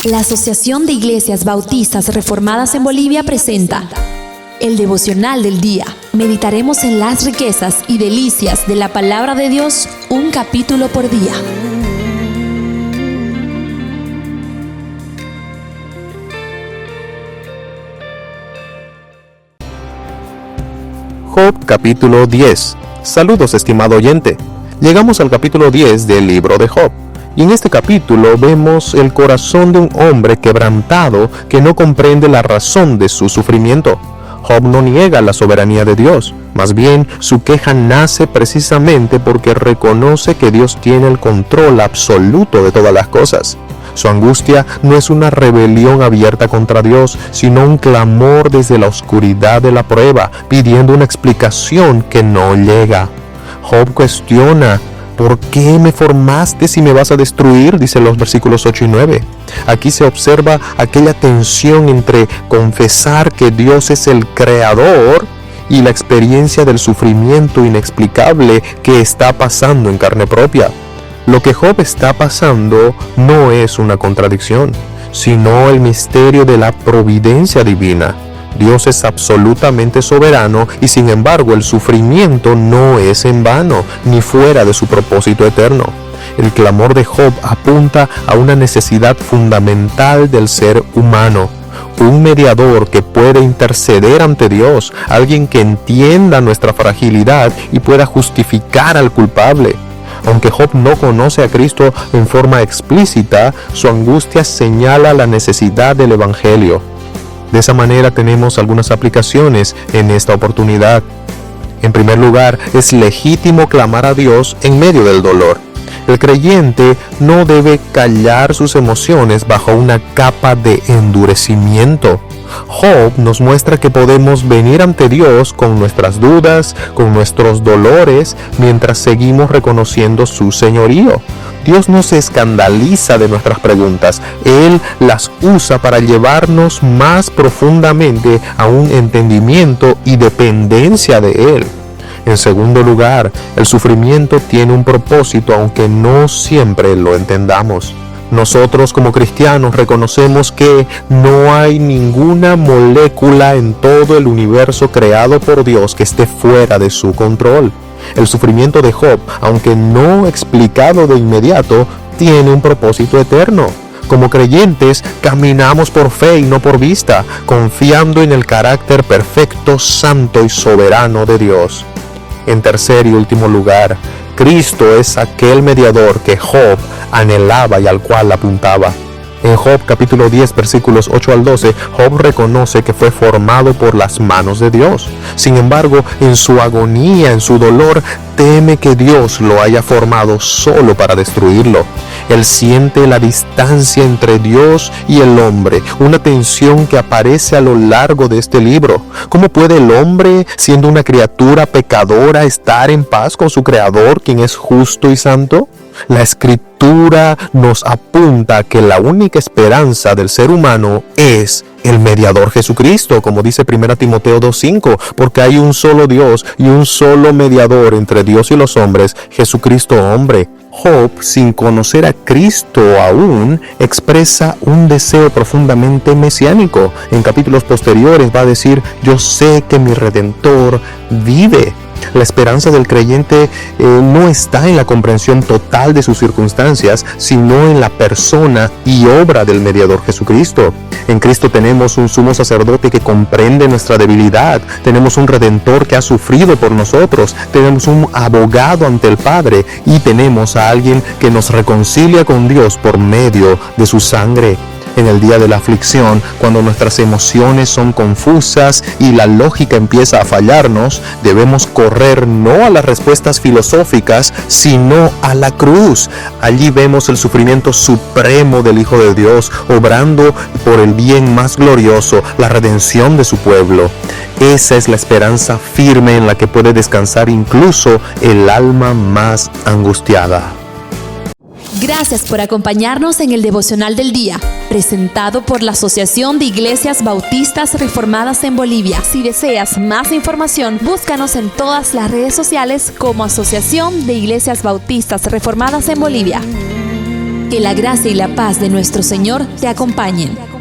La Asociación de Iglesias Bautistas Reformadas en Bolivia presenta el devocional del día. Meditaremos en las riquezas y delicias de la palabra de Dios, un capítulo por día. Job capítulo 10. Saludos, estimado oyente. Llegamos al capítulo 10 del libro de Job. Y en este capítulo vemos el corazón de un hombre quebrantado que no comprende la razón de su sufrimiento. Job no niega la soberanía de Dios, más bien su queja nace precisamente porque reconoce que Dios tiene el control absoluto de todas las cosas. Su angustia no es una rebelión abierta contra Dios, sino un clamor desde la oscuridad de la prueba, pidiendo una explicación que no llega. Job cuestiona: ¿por qué me formaste si me vas a destruir?, dice los versículos 8 y 9. Aquí se observa aquella tensión entre confesar que Dios es el creador y la experiencia del sufrimiento inexplicable que está pasando en carne propia. Lo que Job está pasando no es una contradicción, sino el misterio de la providencia divina. Dios es absolutamente soberano y sin embargo el sufrimiento no es en vano ni fuera de su propósito eterno. El clamor de Job apunta a una necesidad fundamental del ser humano. Un mediador que puede interceder ante Dios, alguien que entienda nuestra fragilidad y pueda justificar al culpable. Aunque Job no conoce a Cristo en forma explícita, su angustia señala la necesidad del Evangelio. De esa manera tenemos algunas aplicaciones en esta oportunidad. En primer lugar, es legítimo clamar a Dios en medio del dolor. El creyente no debe callar sus emociones bajo una capa de endurecimiento. Job nos muestra que podemos venir ante Dios con nuestras dudas, con nuestros dolores, mientras seguimos reconociendo su señorío. Dios no se escandaliza de nuestras preguntas, Él las usa para llevarnos más profundamente a un entendimiento y dependencia de Él. En segundo lugar, el sufrimiento tiene un propósito, aunque no siempre lo entendamos. Nosotros como cristianos reconocemos que no hay ninguna molécula en todo el universo creado por Dios que esté fuera de su control. El sufrimiento de Job, aunque no explicado de inmediato, tiene un propósito eterno. Como creyentes, caminamos por fe y no por vista, confiando en el carácter perfecto, santo y soberano de Dios. En tercer y último lugar, Cristo es aquel mediador que Job anhelaba y al cual apuntaba. En Job capítulo 10 versículos 8 al 12, Job reconoce que fue formado por las manos de Dios. Sin embargo, en su agonía, en su dolor, teme que Dios lo haya formado solo para destruirlo. Él siente la distancia entre Dios y el hombre, una tensión que aparece a lo largo de este libro. ¿Cómo puede el hombre, siendo una criatura pecadora, estar en paz con su Creador, quien es justo y santo? La Escritura nos apunta que la única esperanza del ser humano es el mediador Jesucristo, como dice 1 Timoteo 2:5, porque hay un solo Dios y un solo mediador entre Dios y los hombres, Jesucristo hombre. Job, sin conocer a Cristo aún, expresa un deseo profundamente mesiánico. En capítulos posteriores va a decir: yo sé que mi Redentor vive. La esperanza del creyente no está en la comprensión total de sus circunstancias, sino en la persona y obra del mediador Jesucristo. En Cristo tenemos un sumo sacerdote que comprende nuestra debilidad, tenemos un redentor que ha sufrido por nosotros, tenemos un abogado ante el Padre y tenemos a alguien que nos reconcilia con Dios por medio de su sangre. En el día de la aflicción, cuando nuestras emociones son confusas y la lógica empieza a fallarnos, debemos correr no a las respuestas filosóficas, sino a la cruz. Allí vemos el sufrimiento supremo del Hijo de Dios, obrando por el bien más glorioso, la redención de su pueblo. Esa es la esperanza firme en la que puede descansar incluso el alma más angustiada. Gracias por acompañarnos en el devocional del día, presentado por la Asociación de Iglesias Bautistas Reformadas en Bolivia. Si deseas más información, búscanos en todas las redes sociales como Asociación de Iglesias Bautistas Reformadas en Bolivia. Que la gracia y la paz de nuestro Señor te acompañen.